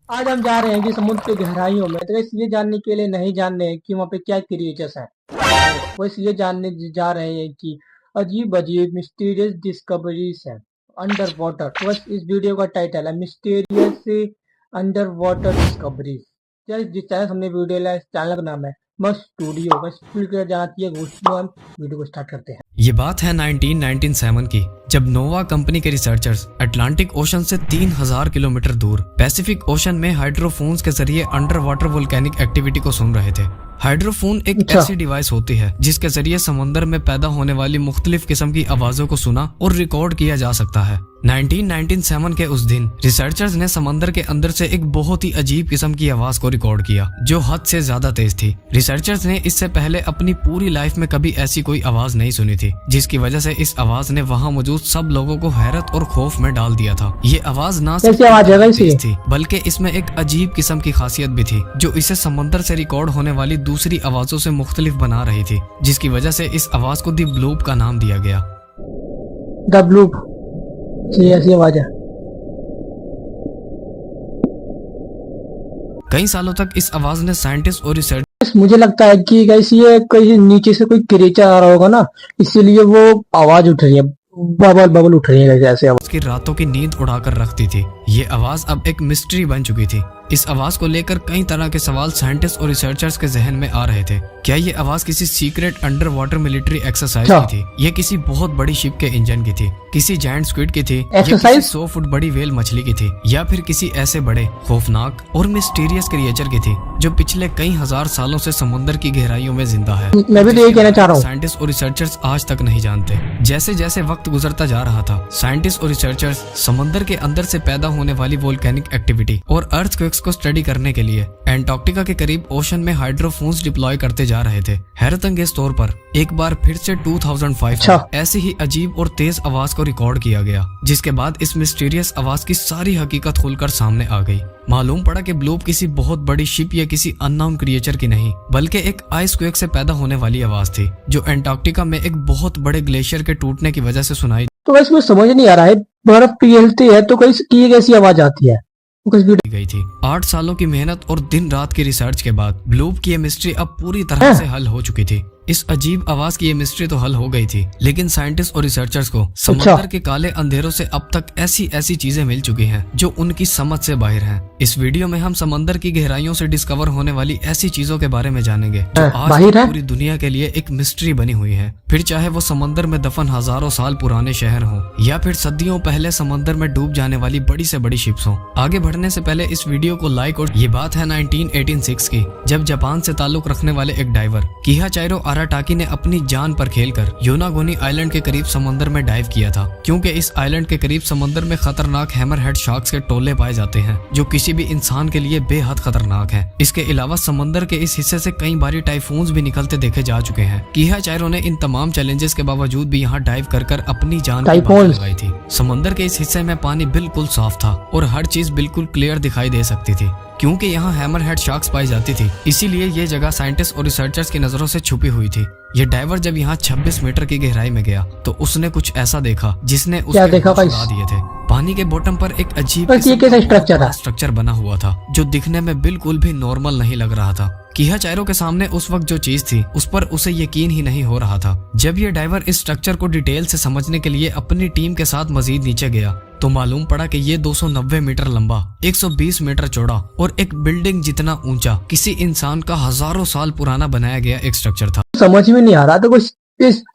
आज हम जा रहे हैं कि समुद्र की गहराइयों में, तो इसलिए जानने के लिए नहीं जानने हैं कि वहाँ पे क्या क्रिएचर्स हैं। वो इसलिए जानने जा रहे हैं कि अजीब अजीब मिस्टीरियस डिस्कवरीज हैं अंडर वाटर। तो बस इस वीडियो का टाइटल है मिस्टीरियस अंडर वाटर डिस्कवरीज। जिस चैनल हमने वीडियो लिया, इस चैनल का नाम है मस्त स्टूडियो। बस जानती है वीडियो को स्टार्ट करते हैं। ये बात है 1997 की, जब नोवा कंपनी के रिसर्चर्स अटलांटिक ओशन से 3000 किलोमीटर दूर पैसिफिक ओशन में हाइड्रोफोन्स के जरिए अंडर वाटर वोल्केनिक एक्टिविटी को सुन रहे थे। हाइड्रोफोन एक ऐसी डिवाइस होती है जिसके जरिए समंदर में पैदा होने वाली मुख्तलिफ किस्म की आवाजों को सुना और रिकॉर्ड किया जा सकता है। 1997 के उस दिन रिसर्चर्स ने समंदर के अंदर से एक बहुत ही अजीब किस्म की आवाज को रिकॉर्ड किया जो हद से ज्यादा तेज थी। रिसर्चर्स ने इससे पहले अपनी पूरी लाइफ में कभी ऐसी कोई आवाज नहीं सुनी थी, जिसकी वजह से इस आवाज ने वहां मौजूद सब लोगों को हैरत और खौफ में डाल दिया था। ये आवाज ना सिर्फ तेज थी बल्कि इसमें एक अजीब किस्म की खासियत भी थी जो इसे समंदर से रिकॉर्ड होने वाली दूसरी आवाजों से मुख्तलिफ बना रही थी, जिसकी वजह से इस आवाज को द ब्लूप का नाम दिया गया। द ब्लूप ऐसी आवाज है। कई सालों तक इस आवाज ने साइंटिस्ट और रिसर्च मुझे लगता है कि कैसी ये कोई नीचे से कोई क्रिएचर आ रहा होगा ना, इसीलिए वो आवाज उठ रही है, बबल बबल उठ रही है जैसे आवाज। की रातों की नींद उड़ाकर रखती थी। ये आवाज अब एक मिस्ट्री बन चुकी थी। इस आवाज को लेकर कई तरह के सवाल साइंटिस्ट और रिसर्चर्स के जहन में आ रहे थे। क्या ये आवाज किसी secret under water military exercise की थी? ये किसी बहुत बड़ी शिप के इंजन की थी, किसी जायंट स्क्विड की थी, या किसी 100 फुट बड़ी वेल मछली की थी, या फिर किसी ऐसे बड़े खौफनाक और मिस्टीरियस क्रिएचर की थी जो पिछले कई हजार सालों से समुद्र की गहराइयों में जिंदा है? मैं भी यही कहना चाह रहा हूँ। साइंटिस्ट और रिसर्चर्स आज तक नहीं जानते। जैसे जैसे वक्त गुजरता जा रहा था, साइंटिस्ट और रिसर्चर्स समंदर के अंदर से पैदा होने वाली वोल्केनिक एक्टिविटी और अर्थक्वेक्स को स्टडी करने के लिए एंटार्क्टिका के करीब ओशन में हाइड्रोफोन्स डिप्लॉय करते जा रहे थे। हैरतअंगेज तौर पर एक बार फिर से 2005 में ऐसी ही अजीब और तेज आवाज को रिकॉर्ड किया गया, जिसके बाद इस मिस्टीरियस आवाज की सारी हकीकत खुलकर सामने आ गई। मालूम पड़ा कि ब्लूप किसी बहुत बड़ी शिप या किसी अननोन क्रिएचर की नहीं, बल्कि एक आइस क्वेक से पैदा होने वाली आवाज थी जो एंटार्क्टिका में एक बहुत बड़े ग्लेशियर के टूटने की वजह से सुनाई। तो वैसे मुझे समझ नहीं आ रहा है, बर्फ पिघलती है तो कैसी आवाज आती है? गई थी 8 सालों की मेहनत और दिन रात की रिसर्च के बाद ब्लूप की ये मिस्ट्री अब पूरी तरह से हल हो चुकी थी। इस अजीब आवाज की ये मिस्ट्री तो हल हो गई थी, लेकिन साइंटिस्ट और रिसर्चर्स को समंदर के काले अंधेरों से अब तक ऐसी चीजें मिल चुकी हैं जो उनकी समझ से बाहर हैं। इस वीडियो में हम समंदर की गहराइयों से डिस्कवर होने वाली ऐसी चीजों के बारे में जानेंगे जो आज पूरी दुनिया के लिए एक मिस्ट्री बनी हुई है। फिर चाहे वो समंदर में दफन हजारों साल पुराने शहर हो या फिर सदियों पहले समंदर में डूब जाने वाली बड़ी से बड़ी शिप्स हो। आगे बढ़ने से पहले इस वीडियो को लाइक और ये बात है 1986 की, जब जापान से ताल्लुक रखने वाले एक डाइवर किहाचाइरो अराटाकी ने अपनी जान पर खेलकर योनागोनी आइलैंड के करीब समंदर में डाइव किया था, क्योंकि इस आइलैंड के करीब समंदर में खतरनाक हैमरहेड शार्क्स के टोले पाए जाते हैं जो किसी भी इंसान के लिए बेहद खतरनाक है। इसके अलावा समंदर के इस हिस्से से कई बारी टाइफून्स भी निकलते देखे जा चुके हैं। किहाचाइरो ने इन तमाम चैलेंजेस के बावजूद भी यहाँ डाइव कर अपनी जान लगाई थी। समंदर के इस हिस्से में पानी बिल्कुल साफ था और हर चीज बिल्कुल क्लियर दिखाई दे सकती थी, क्योंकि यहाँ हैमरहेड शार्क्स पाई जाती थी। इसीलिए ये जगह साइंटिस्ट और रिसर्चर्स की नजरों से छुपी हुई थी। ये डाइवर जब यहाँ 26 मीटर की गहराई में गया तो उसने कुछ ऐसा देखा जिसने उसके उड़ा दिए थे। पानी के बॉटम पर एक अजीब स्ट्रक्चर बना हुआ था जो दिखने में बिल्कुल भी नॉर्मल नहीं लग रहा था। किहाचाइरो के सामने उस वक्त जो चीज थी उस पर उसे यकीन ही नहीं हो रहा था। जब ये डाइवर इस स्ट्रक्चर को डिटेल से समझने के लिए अपनी टीम के साथ मजीद नीचे गया तो मालूम पड़ा कि ये 290 मीटर लंबा, 120 मीटर चौड़ा और एक बिल्डिंग जितना ऊंचा किसी इंसान का हजारों साल पुराना बनाया गया एक स्ट्रक्चर था। समझ में नहीं आ रहा था, कुछ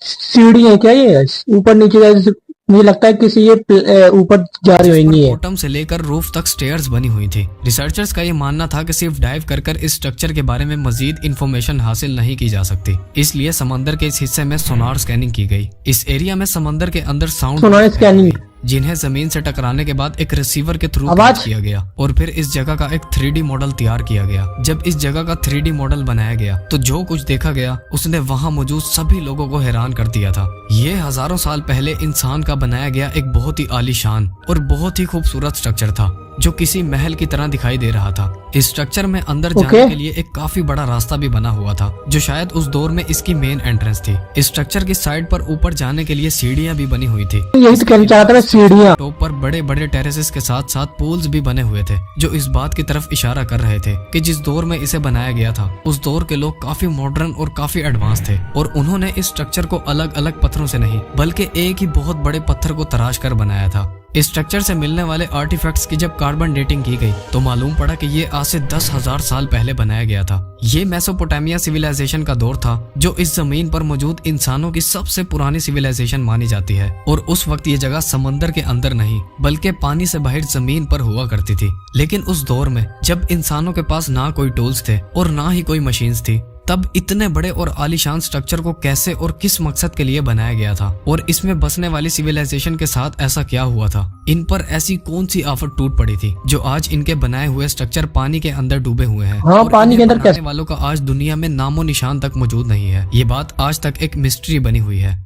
सीढ़ी है क्या ये ऊपर नीचे? मुझे लगता है किसी ये ऊपर जा रही होंगी। बॉटम से लेकर रूफ तक स्टेयर्स बनी हुई थी। रिसर्चर्स का ये मानना था कि सिर्फ डाइव कर इस स्ट्रक्चर के बारे में मजीद इंफॉर्मेशन हासिल नहीं की जा सकती, इसलिए समंदर के इस हिस्से में सोनार स्कैनिंग की गई। इस एरिया में समंदर के अंदर सोनार स्कैनिंग जिन्हें जमीन से टकराने के बाद एक रिसीवर के थ्रू किया गया और फिर इस जगह का एक 3D मॉडल तैयार किया गया। जब इस जगह का 3D मॉडल बनाया गया तो जो कुछ देखा गया उसने वहां मौजूद सभी लोगों को हैरान कर दिया था। ये हजारों साल पहले इंसान का बनाया गया एक बहुत ही आलीशान और बहुत ही खूबसूरत स्ट्रक्चर था जो किसी महल की तरह दिखाई दे रहा था। इस स्ट्रक्चर में अंदर जाने के लिए एक काफी बड़ा रास्ता भी बना हुआ था जो शायद उस दौर में इसकी मेन एंट्रेंस थी। इस स्ट्रक्चर की साइड पर ऊपर जाने के लिए सीढ़ियां भी बनी हुई थी। यही तो कहना चाह रहा था, सीढ़ियाँ। टॉप पर बड़े बड़े टेरेसेस के साथ साथ पूल्स भी बने हुए थे, जो इस बात की तरफ इशारा कर रहे थे कि जिस दौर में इसे बनाया गया था उस दौर के लोग काफी मॉडर्न और काफी एडवांस थे, और उन्होंने इस स्ट्रक्चर को अलग अलग पत्थरों से नहीं बल्कि एक ही बहुत बड़े पत्थर को तराश कर बनाया था। इस स्ट्रक्चर से मिलने वाले आर्टिफैक्ट्स की जब कार्बन डेटिंग की गई तो मालूम पड़ा कि ये आज से 10,000 साल पहले बनाया गया था। ये मेसोपोटामिया सिविलाइजेशन का दौर था, जो इस जमीन पर मौजूद इंसानों की सबसे पुरानी सिविलाइजेशन मानी जाती है, और उस वक्त ये जगह समंदर के अंदर नहीं बल्कि पानी से बाहर जमीन पर हुआ करती थी। लेकिन उस दौर में जब इंसानों के पास ना कोई टूल्स थे और ना ही कोई मशीन्स थी, तब इतने बड़े और आलीशान स्ट्रक्चर को कैसे और किस मकसद के लिए बनाया गया था, और इसमें बसने वाली सिविलाइजेशन के साथ ऐसा क्या हुआ था, इन पर ऐसी कौन सी आफत टूट पड़ी थी जो आज इनके बनाए हुए स्ट्रक्चर पानी के अंदर डूबे हुए हैं। हाँ, और पानी के अंदर बनाने वालों का आज दुनिया में नामो निशान तक मौजूद नहीं है। ये बात आज तक एक मिस्ट्री बनी हुई है।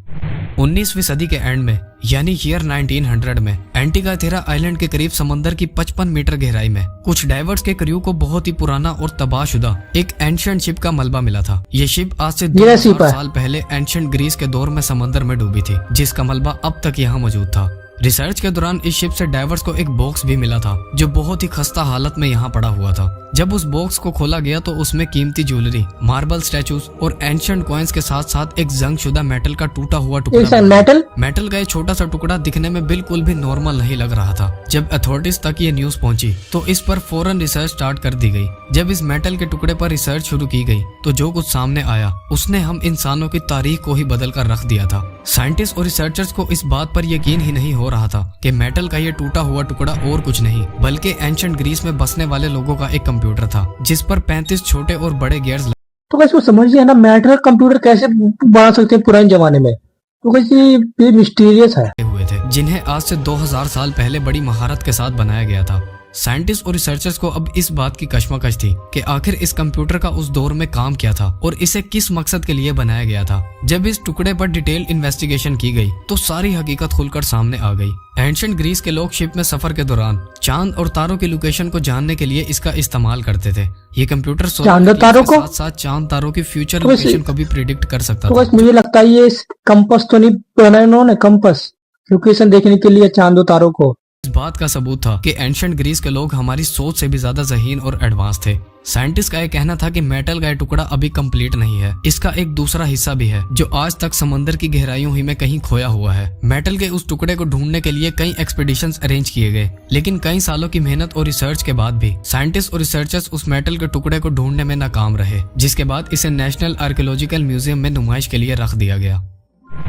19वीं सदी के एंड में यानी ईयर 1900 में एंटीगा आइलैंड के करीब समंदर की 55 मीटर गहराई में कुछ डाइवर्स के क्रू को बहुत ही पुराना और तबाहशुदा एक एंशिएंट शिप का मलबा मिला था। ये शिप आज से 2000 साल पहले एंशिएंट ग्रीस के दौर में समंदर में डूबी थी, जिसका मलबा अब तक यहाँ मौजूद था। रिसर्च के दौरान इस शिप से डाइवर्स को एक बॉक्स भी मिला था, जो बहुत ही खस्ता हालत में यहाँ पड़ा हुआ था। जब उस बॉक्स को खोला गया तो उसमें कीमती ज्वेलरी, मार्बल स्टैचूज और एंशिएंट कॉइन्स के साथ साथ एक जंगशुदा मेटल का टूटा हुआ टुकड़ा। मेटल का एक छोटा सा टुकड़ा दिखने में बिल्कुल भी नॉर्मल नहीं लग रहा था। जब अथॉरिटीज तक ये न्यूज पहुंची तो इस पर फौरन रिसर्च स्टार्ट कर दी गई। जब इस मेटल के टुकड़े पर रिसर्च शुरू की गई तो जो कुछ सामने आया उसने हम इंसानों की तारीख को ही बदल कर रख दिया था। साइंटिस्ट और रिसर्चर्स को इस बात पर यकीन ही नहीं हो रहा था कि मेटल का ये टूटा हुआ टुकड़ा और कुछ नहीं बल्कि एंशिएंट ग्रीस में बसने वाले लोगों का एक कंप्यूटर था, जिस पर 35 छोटे और बड़े गियर्स। तो कैसे समझिए ना, मेटल कंप्यूटर कैसे बना सकते हैं पुराने जमाने में, तो कैसे ये मिस्टीरियस है हुए थे, जिन्हें आज से 2000 साल पहले बड़ी महारत के साथ बनाया गया था। साइंटिस्ट और रिसर्चर्स को अब इस बात की कश्मकश थी कि आखिर इस कंप्यूटर का उस दौर में काम क्या था और इसे किस मकसद के लिए बनाया गया था। जब इस टुकड़े पर डिटेल इन्वेस्टिगेशन की गई तो सारी हकीकत खुलकर सामने आ गई। एंशिएंट ग्रीस के लोग शिप में सफर के दौरान चांद और तारों की लोकेशन को जानने के लिए इसका इस्तेमाल करते थे। ये कंप्यूटर चांद तारों को साथ साथ चांद तारों की फ्यूचर लोकेशन को भी प्रिडिक्ट कर सकता था। मुझे लगता है ये कंपास तो नहीं बनाया इन्होंने, कंपास लोकेशन देखने के लिए चांद तारों को। इस बात का सबूत था कि एंशिएंट ग्रीस के लोग हमारी सोच से भी ज्यादा ज़हीन और एडवांस थे। साइंटिस्ट का यह कहना था कि मेटल का यह टुकड़ा अभी कंप्लीट नहीं है, इसका एक दूसरा हिस्सा भी है जो आज तक समंदर की गहराइयों ही में कहीं खोया हुआ है। मेटल के उस टुकड़े को ढूंढने के लिए कई एक्सपीडिशंस अरेंज किए गए, लेकिन कई सालों की मेहनत और रिसर्च के बाद भी साइंटिस्ट और रिसर्चर्स उस मेटल के टुकड़े को ढूंढने में नाकाम रहे, जिसके बाद इसे नेशनल आर्कियोलॉजिकल म्यूजियम में नुमाइश के लिए रख दिया गया।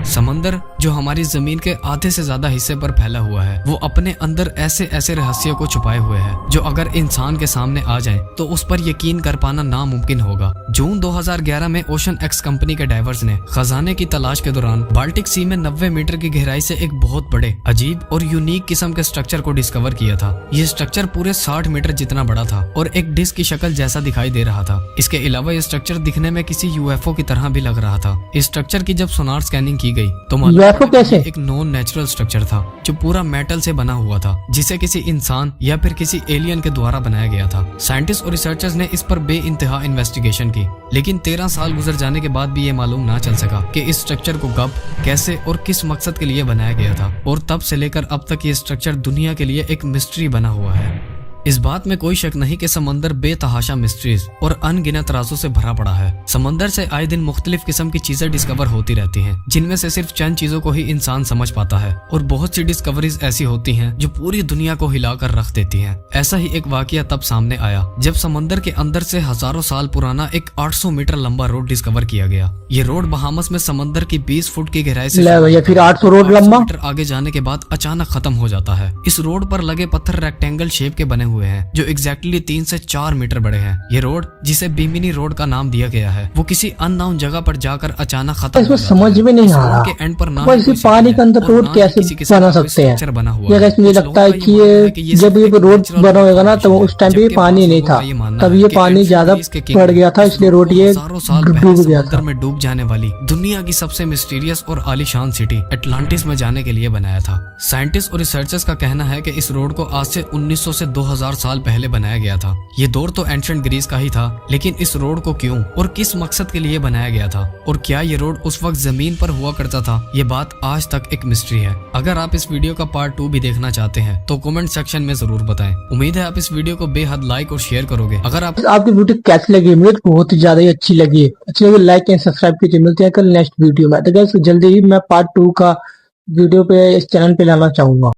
समंदर जो हमारी जमीन के आधे से ज्यादा हिस्से पर फैला हुआ है, वो अपने अंदर ऐसे ऐसे रहस्यों को छुपाए हुए है जो अगर इंसान के सामने आ जाए तो उस पर यकीन कर पाना नामुमकिन होगा। जून 2011 में ओशन एक्स कंपनी के डाइवर्स ने खजाने की तलाश के दौरान बाल्टिक सी में 90 मीटर की गहराई से एक बहुत बड़े, अजीब और यूनिक किस्म के स्ट्रक्चर को डिस्कवर किया था। ये स्ट्रक्चर पूरे 60 मीटर जितना बड़ा था और एक डिस्क की शक्ल जैसा दिखाई दे रहा था। इसके अलावा ये स्ट्रक्चर दिखने में किसी यूएफओ की तरह भी लग रहा था। इस स्ट्रक्चर की जब सोनार स्कैनिंग की गई तो यूएफओ कैसे? एक नॉन नेचुरल स्ट्रक्चर था जो पूरा मेटल से बना हुआ था, जिसे किसी इंसान या फिर किसी एलियन के द्वारा बनाया गया था। साइंटिस्ट और रिसर्चर्स ने इस पर बेइंतहा इन्वेस्टिगेशन की, लेकिन 13 साल गुजर जाने के बाद भी ये मालूम ना चल सका कि इस स्ट्रक्चर को कब, कैसे और किस मकसद के लिए बनाया गया था। और तब से लेकर अब तक ये स्ट्रक्चर दुनिया के लिए एक मिस्ट्री बना हुआ है। इस बात में कोई शक नहीं कि समंदर बेतहाशा मिस्ट्रीज और अनगिनत राजों से भरा पड़ा है। समंदर से आए दिन मुख्तलिफ किस्म की चीजें डिस्कवर होती रहती हैं, जिनमें से सिर्फ चंद चीजों को ही इंसान समझ पाता है, और बहुत सी डिस्कवरीज ऐसी होती हैं जो पूरी दुनिया को हिलाकर रख देती हैं। ऐसा ही एक वाकया तब सामने आया जब समंदर के अंदर से हजारों साल पुराना एक 800 मीटर लंबा रोड डिस्कवर किया गया। ये रोड बहामस में समंदर की 20 फुट की गहराई से फिर 800 रोड लंबा मीटर आगे जाने के बाद अचानक खत्म हो जाता है। इस रोड पर लगे पत्थर रेक्टेंगल शेप के बने हुए हैं जो एग्जैक्टली 3 से 4 मीटर बड़े हैं। ये रोड, जिसे बीमिनी रोड का नाम दिया गया है, वो किसी अननोन जगह पर जाकर अचानक खत्म हो जाता है। समझ में नहीं आ रहा के एंड पर ना पानी के अंदर रोड कैसे बना सकते हैं। बना हुआ ये मुझे लगता है कि ये जब ये रोड बना होगा ना तो उस टाइम पे पानी नहीं था, तब ये पानी ज्यादा बढ़ गया था, इसलिए रोड ये डूब गया था। में डूब जाने वाली दुनिया की सबसे मिस्टीरियस और आलीशान सिटी अटलांटिस में जाने के लिए बनाया था। साइंटिस्ट और रिसर्चर्स का कहना है कि इस रोड को आज से 1900 से 2000 2000 साल पहले बनाया गया था। ये दौर तो एंशिएंट ग्रीस का ही था, लेकिन इस रोड को क्यों और किस मकसद के लिए बनाया गया था और क्या ये रोड उस वक्त जमीन पर हुआ करता था, ये बात आज तक एक मिस्ट्री है। अगर आप इस वीडियो का पार्ट 2 भी देखना चाहते हैं तो कमेंट सेक्शन में जरूर बताएं। उम्मीद है आप इस वीडियो को बेहद लाइक और शेयर करोगे। अगर आपकी वीडियो कैसी लगी? मुझे तो बहुत ही ज्यादा ही अच्छी लगी लाइक एंड सब्सक्राइब कीजिए। मिलते हैं कल नेक्स्ट वीडियो में। तो गाइस जल्दी ही मैं पार्ट 2 का वीडियो पे इस चैनल पे लाना चाहूंगा।